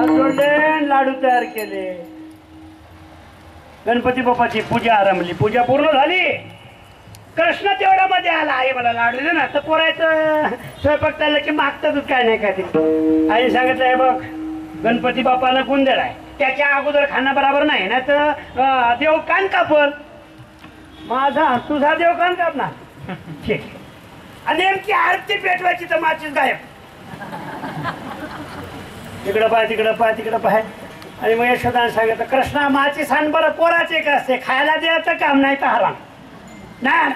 जोडले लाडू तयार केले. गणपती बाप्पाची पूजा आरंभली. पूजा पूर्ण झाली. कृष्ण तेवढ्या मध्ये आला. आई मला लाडू दे ना. तर पोरायचं स्वयंपाक चाललं की मागतातच काय नाही काय ते. आई सांगितलं हे बघ गणपती बाप्पाला गुंदळ आहे त्याच्या अगोदर खाणं बरोबर नाही ना तर देव कान कापल. माझा तुझा देव कान कापणार. ठीक आणि नेमकी आरती पेटवायची तर माझीच गायब. तिकडं पाय तिकडं पाय तिकडं पाय. आणि मग यशोदाने सांगितलं कृष्णा माची सांग बरं पोराचे का असते खायला द्यायचं काम नाही तर हराम नाही.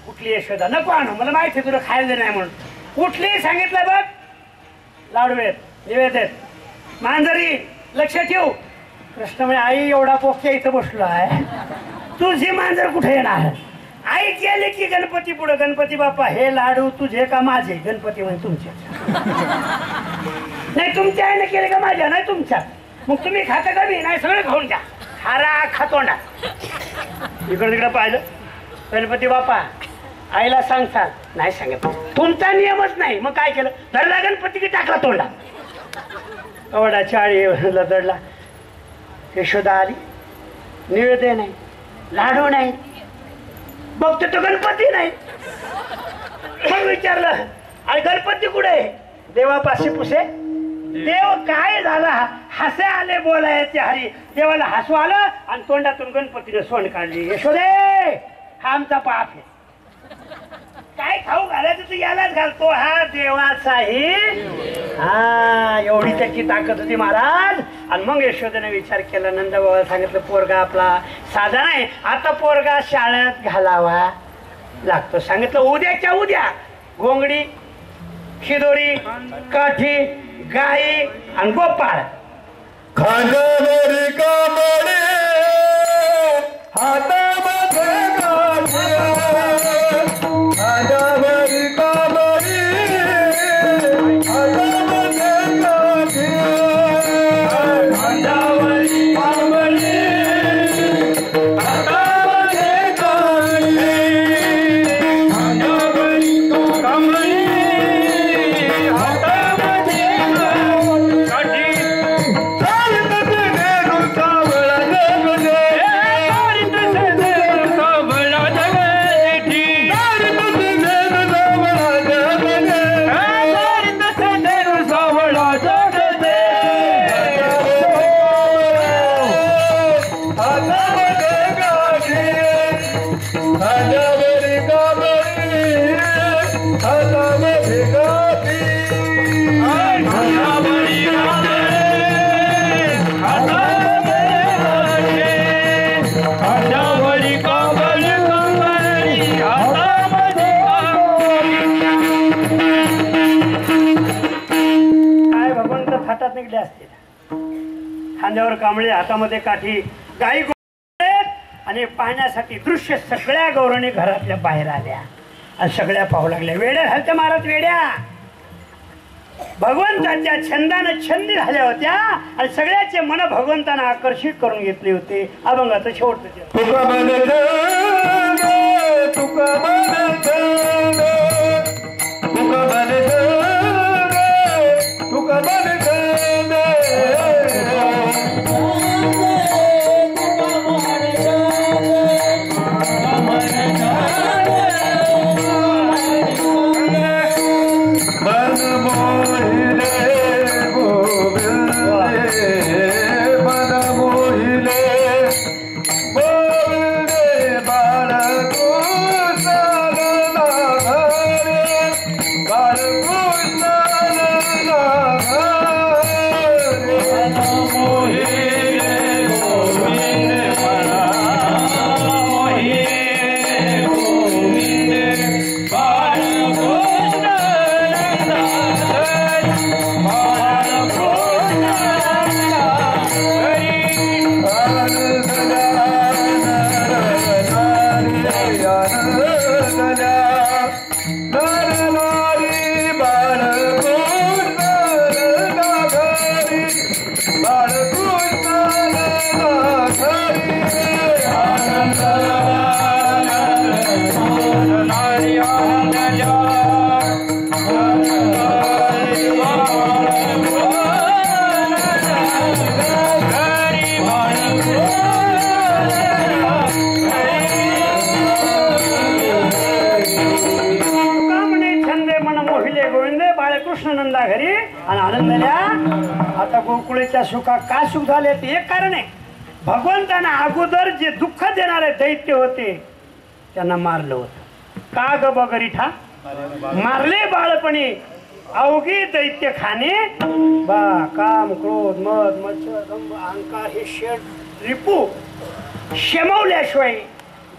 कुठली यशोदा नको आणू मला माहिती आहे तुला खायला नाही म्हणून. कुठली सांगितलं बघ लाडू आहेत निवेद आहेत मांजरी लक्ष ठेव. कृष्ण म्हणजे आई एवढा पोक्या इथं बसलो आहे तुझी मांजर कुठे येणार. आई गेले की गणपती पुढे गणपती बाप्पा हे लाडू तुझे का माझे. गणपती म्हणजे तुमचे नाही तुमच्या आईने केले का माझ्या नाही तुमच्या. मग तुम्ही खाता का मी नाही सगळं खाऊन घ्या. खारा खातोंडा. इकडं तिकडं पाहिलं गणपती बाप्पा आईला सांगता नाही सांगत तुमचा नियमच नाही. मग काय केलं धरला गणपती की टाकला तोंडा. एवढा चाळीला दडला. यशोदा आली निवेदन नाही लाडू नाही बघतो तो गणपती नाही. मग विचारलं आणि गणपती कुठे. देवापाशी पुसे. देव काय झाला हसे आले बोलायचे हरी. देवाला हसू आलं आणि तोंडातून गणपतीने सोंड काढली. यशोदे हा आमचा पाप आहे. काय खाऊ घालायचं तू यालाच घालतो हा देवाचाही. हा एवढी त्याची ताकद होती महाराज. आणि मग यशोदेने विचार केला नंदबाबाला सांगितलं पोरगा आपला साधा नाही आता पोरगा शाळेत घालावा लागतो. सांगितलं उद्याच्या उद्या घोंगडी खिदोरी काठी गाई आणि गोपाळ खांद्यावरी कांबळे हातामध्ये काठी. खांद्यावरी कांबळे हातामध्ये काठी. खांद्यावरी कांबळे हातामध्ये काठी. खांद्यावरी कांबळे खांद्यावर कांबळे हातामध्ये काठी गाई आणि पाहण्यासाठी दृश्य सगळ्या गौरवणी घरातल्या बाहेर आल्या आणि सगळ्या पाहू लागल्या. वेड्या झालत्या महाराज वेड्या. भगवंताच्या छंदानं छंदी झाल्या होत्या आणि सगळ्याचे मन भगवंतानं आकर्षित करून घेतले होते. अभंगाचं शेवटचं आता गोकुळेच्या सुखा का सुख झाले ते एक कारण आहे. भगवंतांना अगोदर जे दुःख देणारे दैत्य होते त्यांना मारलं होतं. का ग बगरीठा मारले बाळपणी अवघी दैत्य खाणे बा काम क्रोध मद मत्सर दंभ अहंकार हे षड रिपू शमवल्याशिवाय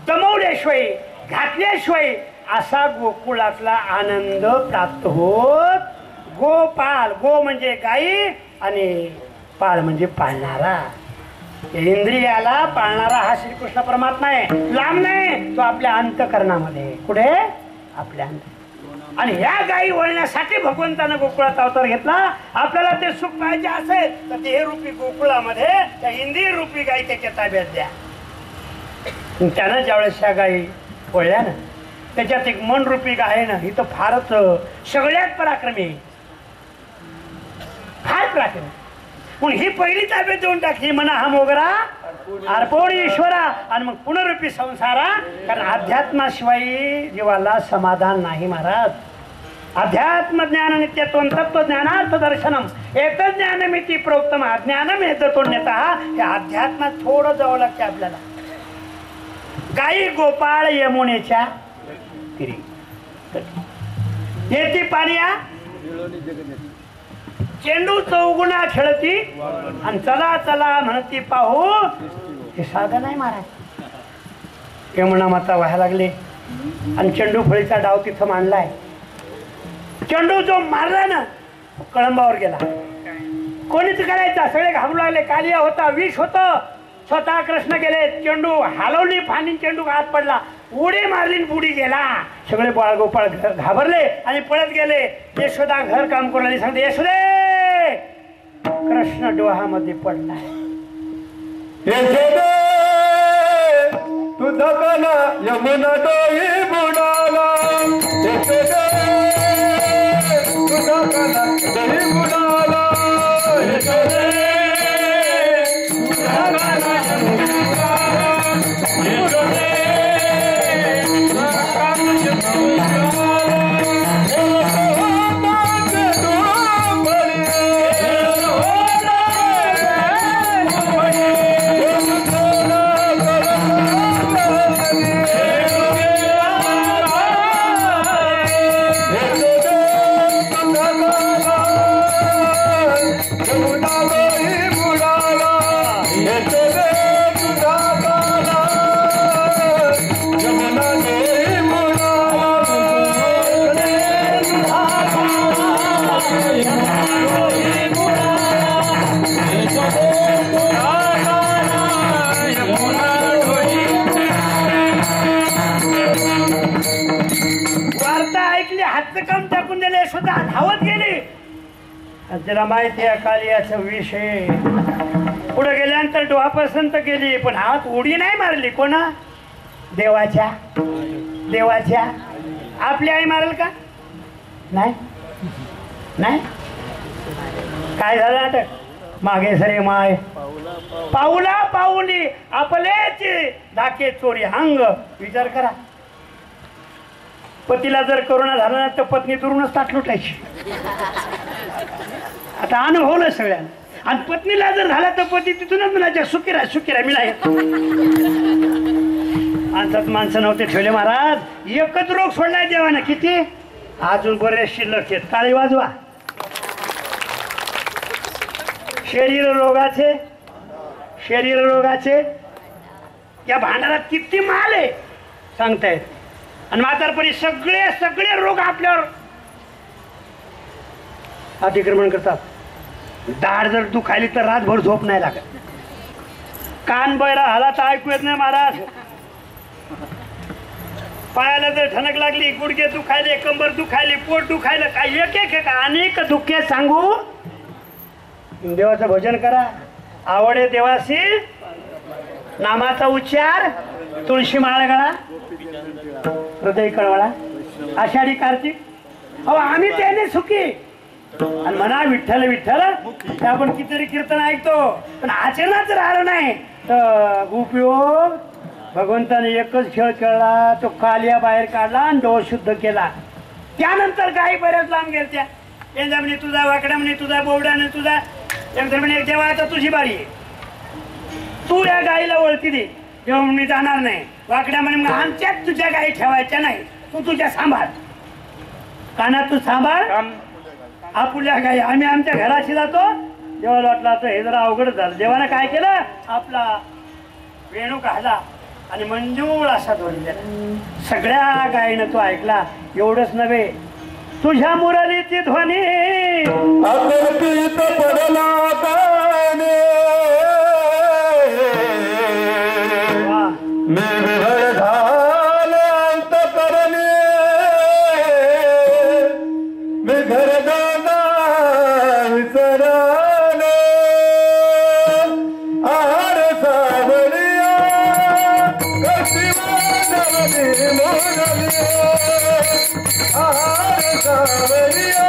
दमवल्याशिवाय घातल्याशिवाय असा गोकुळातला आनंद प्राप्त होत. गोपाल गो म्हणजे गाई आणि पाळ म्हणजे पाळणारा. इंद्रियाला पाळणारा हा श्रीकृष्ण परमात्मा आहे. लांब नाही, तो आपल्या अंतकरणामध्ये. कुठे? आपल्या अंत. आणि ह्या गायी वळण्यासाठी भगवंतानं गोकुळात अवतार घेतला. आपल्याला ते सुख पाहिजे असेल तर ते रूपी गोकुळामध्ये त्या इंद्रिय रूपी गायी त्याच्या ताब्यात द्या. त्यानं ज्यावेळेस ह्या गायी वळल्या ना, त्याच्यात एक मन रूपी गाय आहे ना, ही तर फारच सगळ्यात पराक्रमी, फार पराक्रमी. पण ही पहिली ताब्यात देऊन टाकली. म्हणा हा मोगरा अर्पण ईश्वरा आणि मग पुनरूपी संसारा. कारण अध्यात्माशिवाय जीवाला समाधान नाही महाराज. अध्यात्म ज्ञान नित्यत्वं तत्व ज्ञानार्थ दर्शनम एक ज्ञानमिती प्रोक्तम अज्ञानम हेतुन्यतः. हे अध्यात्मात थोडं जावं लागते आपल्याला. गाई गोपाळ यमुनेच्या तिरी येती पानिया चेंडू चौगुणा खेळती आणि चला चला म्हणती पाहू. हे साधन आहे महाराज. यमुना माता व्हायला लागले आणि चेंडू फळीचा डाव तिथं मांडलाय. चेंडू जो मारला ना कळंबावर गेला. कोणीच करायचा. सगळे घाबरू लागले. कालिया होता, विष होतं. स्वतः कृष्ण गेले. चेंडू हलवली फानी, चेंडू हात पडला. उडी मारली, बुडी गेला. सगळे बाळगोपाळ घाबरले आणि पळत गेले. यशोदा घर काम करू लागली. सांगते यशोदे कृष्ण डोहामध्ये पडलाय. तुझा काला यमुना डोही बुडाला. तुझा काला डोही बुडाला. काम टाकून दिले. स्वतः धावत गेली. त्याला माहिती आहे कालियाचा विषय. पुढे गेल्यानंतर डोहापर्यंत गेली पण हात उडी नाही मारली. कोणा? देवाच्या. देवाच्या. आपली आई मारेल का? नाही नाही. काय झालं नाटक? मागे सरे माय पाऊला पाऊली आपलेच धाके चोरी अंग. विचार करा. पतीला जर करोना झाला ना तर पत्नी दुरूनच ताट लुटायची. आता अनुभवलं सगळ्यांना. आणि पत्नीला जर झाला तर पती तिथूनच म्हणायच्या सुकिरा सुकिरा मिळाय. माणसात माणसं नव्हते ठेवले महाराज. एकच रोग सोडलाय देवानं. किती? अजून बरेच शिल्लक आहेत. टाळी वाजवा. शरीर रोगाचे. शरीर रोगाचे या भांडारात किती माल आहे सांगतायत. आणि म्हातारपणी सगळे सगळे रोग आपल्यावर अतिक्रमण करतात. दाढ जर दुखायली तर रातभर झोप नाही लागत. कान बैरा आला तर ऐकू येत नाही महाराज. पायाला जर ठणक लागली, गुडघे दुखायले, कंबर दुखायली, पोट दुखायला, काय एक एक अनेक दुःखे सांगू. देवाचं भजन करा. आवडे देवासी नामाचा उच्चार. तुळशी माळ गळा, हृदय कळवळा. आषाढी कार्तिक. अहो आम्ही त्याने सुखी. आणि म्हणा विठ्ठल विठ्ठल. आपण कितीतरी कीर्तन ऐकतो पण आचरणात राहिलं नाही तर उपयोग. भगवंताने एकच खेळ खेळला. तो कालिया बाहेर काढला आणि डोह शुद्ध केला. त्यानंतर गायी बऱ्याच लांब गेल्या. म्हणे तुझा वाकडा, म्हणे तुझा बोवडा, तुझा एक दरम्यान एक जेव्हा आता तुझी बारी आहे, तू या गाईला ओळखी दे. जेव्हा मी जाणार नाही वाकड्या म्हणे आमच्यात तुझ्या गाई ठेवायच्या नाही, तू तुझ्या सांभाळ. कानात तू सांभाळ आपुल्या गाई. आम्ही आमच्या घराशी जातो. जेव्हा वाटला तर हे जरा अवघड झालं. देवानं काय केलं, आपला वेणू काढला आणि मंजूळ असा ध्वनी दिला. सगळ्या गायीनं तो ऐकला. एवढंच नव्हे, तुझ्या मुरलीची ध्वनी अकर्पित पडला काने मी विभळ झाले अंतकरणे मी घरदाना विसरले आहार सावरिया कशी मानवली मोडली आहार सावरिया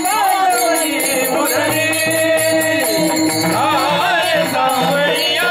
सावली मुरली आहार सावरिया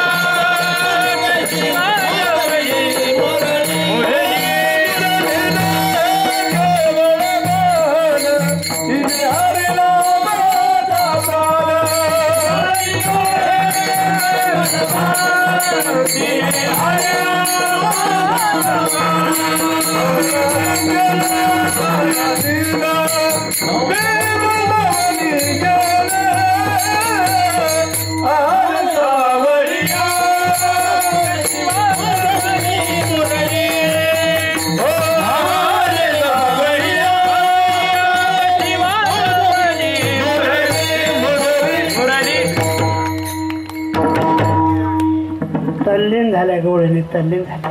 तल्लीन झाल्या गवळणी, तल्लीन झाल्या.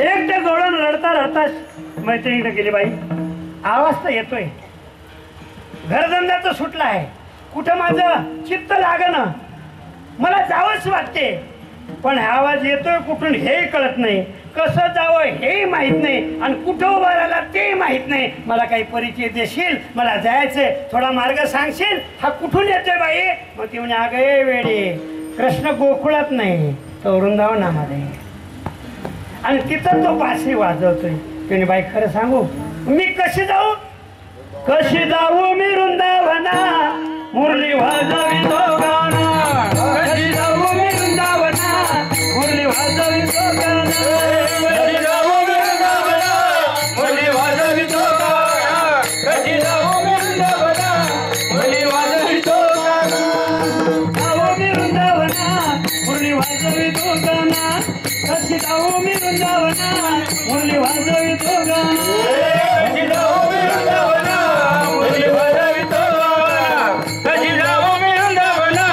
एक त्या गवळण रडता रडता मैत्रिणीकडे गेली. बाई आवाज तर येतोय, घरधंदा तर सुटला आहे, कुठं माझं चित्त लागणं, मला जावंच वाटते, पण आवाज येतोय कुठून हेही कळत नाही, कसं जावं हेही माहित नाही, आणि कुठं उभं राहिला ते माहित नाही. मला काही परिचय देशील, मला जायचंय, थोडा मार्ग सांगशील, हा कुठून येतोय बाई? मग ती म्हणे अगं वेळी कृष्ण गोकुळात नाही, तो वृंदावनामध्ये, आणि तिथं तो बासरी वाजवतोय. त्याने बाई खरं सांगू मी कशी जाऊ, कशी जाऊ मी वृंदावना, मुरली वाजवी तो गाणं, कशी जाऊ मी वृंदावना, मुरली वाजवी तो गाणं, कशी जाऊ मी वृंदावना, मुरली वाजवी तो गाणं, कशी जाऊ मी वृंदावना, मुरली वाजवी तो गाणं, जाऊ मी वृंदावना, मुरली वाजवी तो गाणं, कशी जाऊ मी वृंदावना, मुरली वाजवी तो गाणं, कशी जाऊ मी वृंदावना, मुरली वाजवी तो गाणं, कशी जाऊ मी वृंदावना,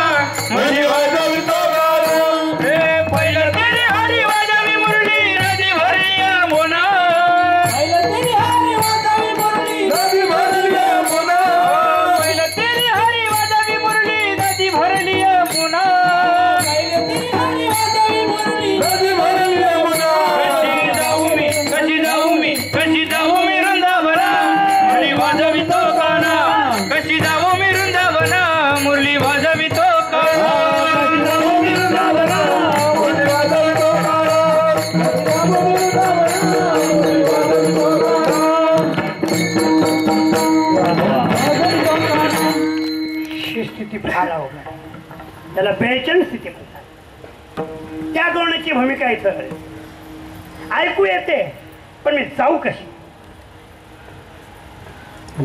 मुरली वाजवी तो गाणं. हे पहिलं तेरी हरी वाजवी मुरली नदी भरली मोना, पहिलं तेरी हरी वाजवी मुरली नदी भरली मोना, पहिलं तेरी हरी वाजवी मुरली नदी भरली मोना, पहिलं तेरी हरी वाजवी मुरली नदी भरली मोना. कशी जाऊ मी वृंदावना, मुरली वाजवी तो गाणं, कशी जाऊ मी वृंदावना, मुरली वाजवी तो गाणं, कशी जाऊ मी वृंदावना, मुरली वाजवी तो गाणं. ही स्थिती फार अवघड आहे. त्याला बेचैन स्थिती म्हणतात. त्या गवळणाची भूमिका इथं आहे. ऐकू येते पण मी जाऊ कशी,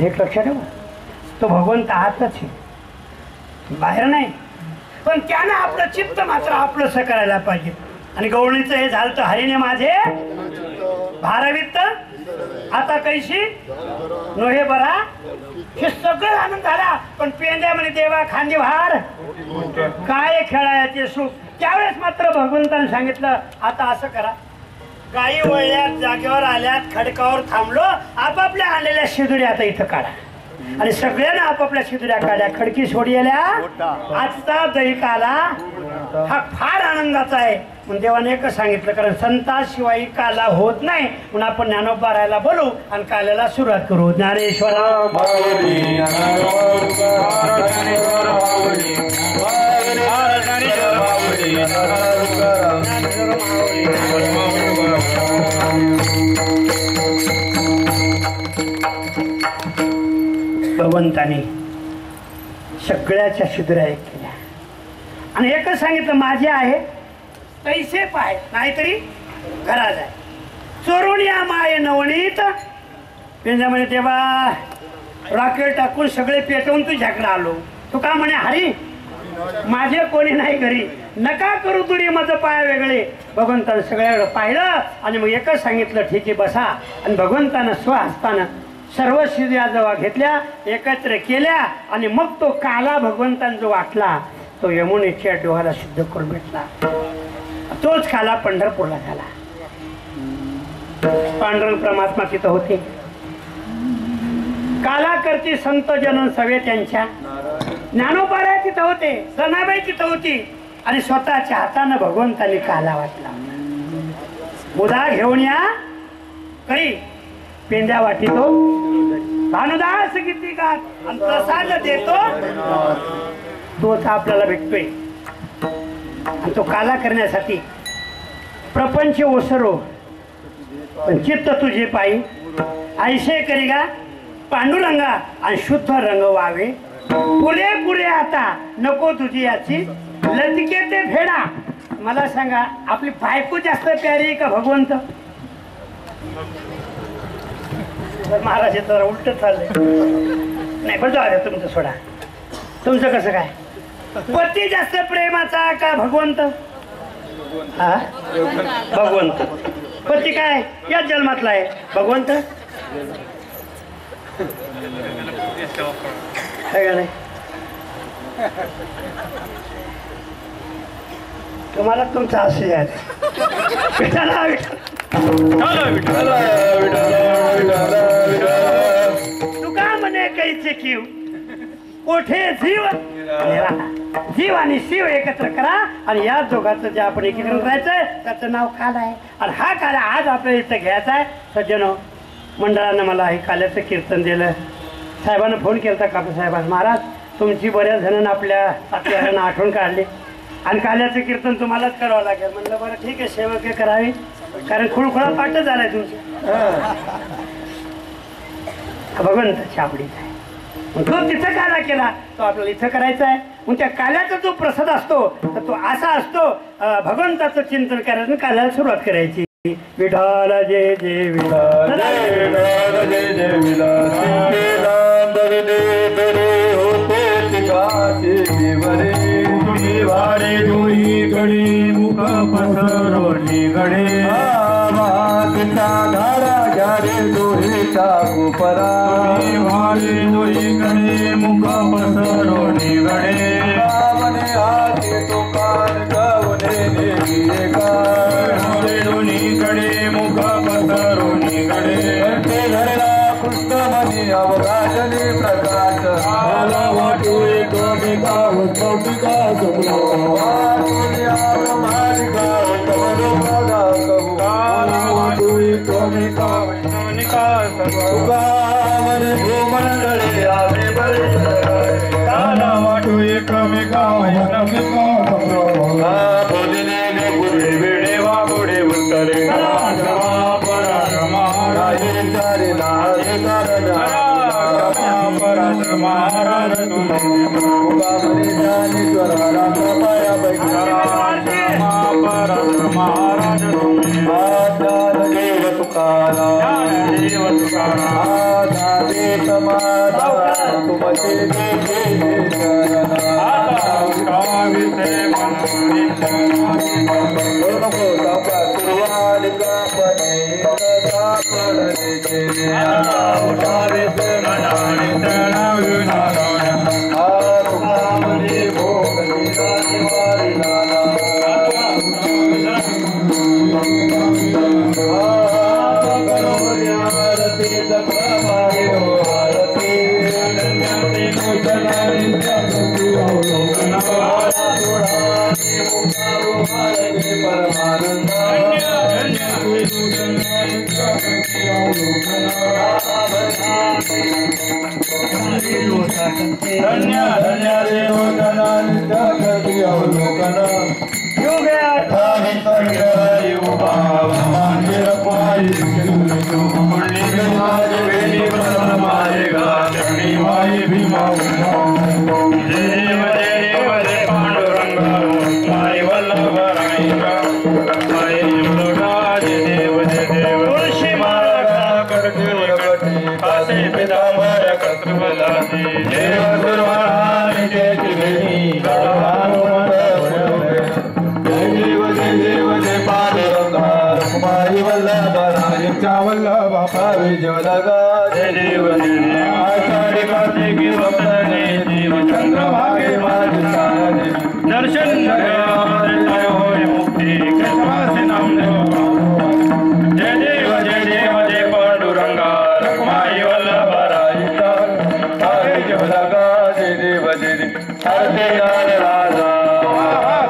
एक लक्षात ठेवा, तो भगवंत आतच आहे, बाहेर नाही, पण त्यानं आपलं चित्त मात्र आपलंसं करायला पाहिजे. आणि गवळणीचं हे झालं तर हरीने माझे भारावित्त आता कैशी नोहे बरा, हे सगळं आनंद झाला. पण पेंद्या म्हणे देवा खांदी भार काय खेळायचे सुख. त्यावेळेस मात्र भगवंताने सांगितलं आता असं करा, गायी वळल्यात, जागेवर आल्यात, खडकावर थांबलो, आपापल्या आणलेल्या शिदुऱ्या आता इथं काढा. आणि सगळ्यांना आपापल्या शिदुऱ्या काढल्या, खडकी सोडलेल्या. आजचा दैक आला हा फार आनंदाचा आहे. पण देवाने एकच सांगितलं, कारण संताशिवाय काला होत नाही, म्हणून आपण ज्ञानोबा राहायला बोलू आणि काल्याला सुरुवात करू. ज्ञानेश्वर माऊली भगवंताने सगळ्याच्या शुद्रा एक केल्या आणि एकच सांगितलं, माझे आहे पैसे पाय नाहीतरी घरा जाय, चोरून या माये नवणीत. पेंजामध्ये तेव्हा रॉकेट टाकून सगळे पेटवून तुझ्याकडे आलो. तू का म्हणे, हरी माझे कोणी नाही घरी, नका करू तुरी माझं पाय वेगळे. भगवंतानं सगळ्याकडे पाहिलं आणि मग एकच सांगितलं, ठीक आहे बसा. आणि भगवंतानं स्वहस्तानं सर्व शिद्या जेव्हा घेतल्या एकत्र केल्या आणि मग तो काला भगवंतानं जो वाटला तो यमुनेच्या डोहाला सिद्ध करून भेटला. तोच काला पंढरपूरला झाला. पांडुरंग परमात्मा तिथं होते. काला करती संत जन सवे त्यांच्या, ज्ञानोबाराय तिथं होते, जनाबाई तिथं होती आणि स्वतःच्या हातानं भगवंताने काला वाटला. मुदा घेऊन या करी पेंड्या वाटितो, भानुदास किती गात आणि प्रसाद देतो, तोच आपल्याला भेटतोय. आणि तो काला करण्यासाठी प्रपंच ओसरो पण चित्त तुझे पायी, ऐसे करीगा पांडुरंगा आणि शुद्ध रंग व्हावे. पुरे पुरे आता नको तुझी याची लतिके ते फेडा. मला सांगा, आपली बायको जास्त प्यारी आहे का भगवंत? महाराज तर उलट चाललंय. नाही पण जाऊ द्या, तुमचं सोडा. तुमचं कसं काय, पती जास्त प्रेमाचा का भगवंत? हा भगवंत. पती काय या जन्मातला आहे, भगवंत आहे का नाही? तुम्हाला तुमचं असे आहे. तुका म्हणे कैसे किव कोठे जीव, जीव आणि शिव एकत्र करा आणि या दोघांचं जे आपण एकीकरण करायचंय त्याचं नाव काला आहे. आणि हा काला आज आपल्याला इथं घ्यायचा आहे. सज्जनो, मंडळानं मला हे काल्याचं कीर्तन दिलं. साहेबांना फोन केला कापू साहेबांना, महाराज तुमची बऱ्याच जणांना आपल्या साथीदारांना आठवण काढली आणि काल्याचं कीर्तन तुम्हालाच करावं लागेल. म्हणलं बरं ठीक आहे, सेवक करावी, कारण खुळखुळा पाठच झालाय तुमचं. भगवंताची आवडीच आहे. तो तिथं काला केला, तो आपल्याला इथं करायचा आहे. मग त्या काल्याचा जो प्रसाद असतो तर तो असा असतो, भगवंताचं चिंतन करायचं, काल्याला सुरुवात करायची. विठाल जय जय विठाल, जय जय वाडे जोई गडे मुख पसरोनी गडे, धारा जारे दोहे टाकू परा. वाडे जोई गडे मुख पसरोनी गडे, मने हाते तो कान गावने नेली का. वाडे दोन्ही गडे मुख पसरोनी गडे, ते घरला कृष्ण मनी अवकाशने प्रकाश. आला वाटोय तो गाव कौतिका समो, वाटोय मालिका कवनो बघा कवू. आला वाटोय तो गाव कौतिका समो, गावन भूमंडळे आवे बरे. आला वाटोय कमी गाव नमिका समो, बोलिले गुरे वेडे वागोडे उत्तरे. परारमा राजे नारे कारण महाराज तुमने ज्ञानेश्वर राम पाया महाराज देव तुकारा देव समाधा तुमचे तुझ्या वल्लभा पावे जलगा जय देव आषाढी कार्तिकी भक्तने देव चंद्रभागे माझे सारे दर्शन होय मुक्ती कृष्णाचे नाम जय देव जय पांडुरंगा रखमाई वल्लभा राहिता पावे जलगा जय देव हरते लाल राजा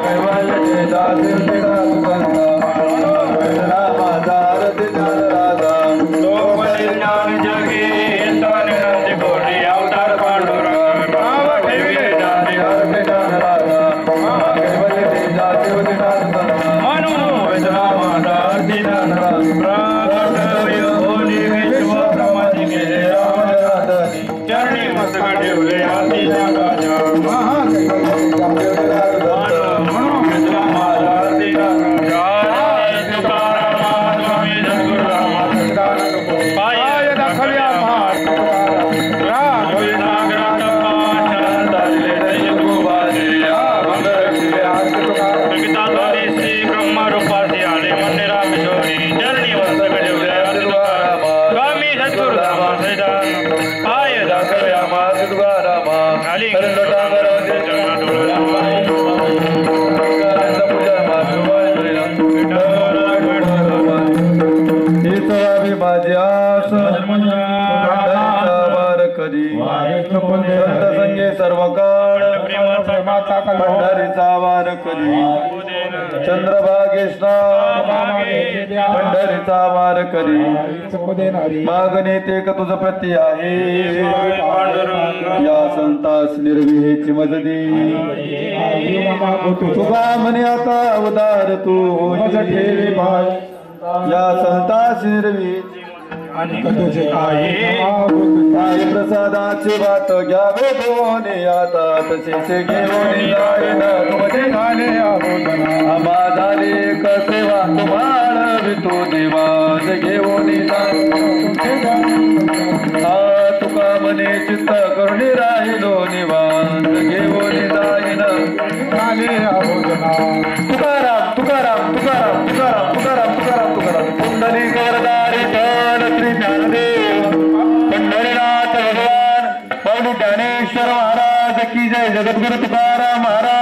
कैवल्य जय दास पंढरीचा वार कधी चंद्रभागे पंढरीचा वार कधी मागणे ते का तुझं प्रती आहे या संतास निर्विहेची मजदी तुका म्हणे आता उदार तू ठेवे पाय या संतास निर्विहेची काही प्रसादाची बात घ्यावे दोन्ही आता तसेच घेऊन आम्हा झाले कसे वा तुम्हाला वितो देवाज घेऊन तुका म्हणे चित्त करुणी राहिलो निवास घेऊन जाईन तुकाराम तुकाराम तुकाराम तुकाराम तुकाराम तुकाराम तुकाराम कुंडली करदारी श्री ज्ञानदेव पंढरीनाथ भगवान पौनी ज्ञानेश्वर महाराज की जय जगद्गुरु तुकाराम महाराज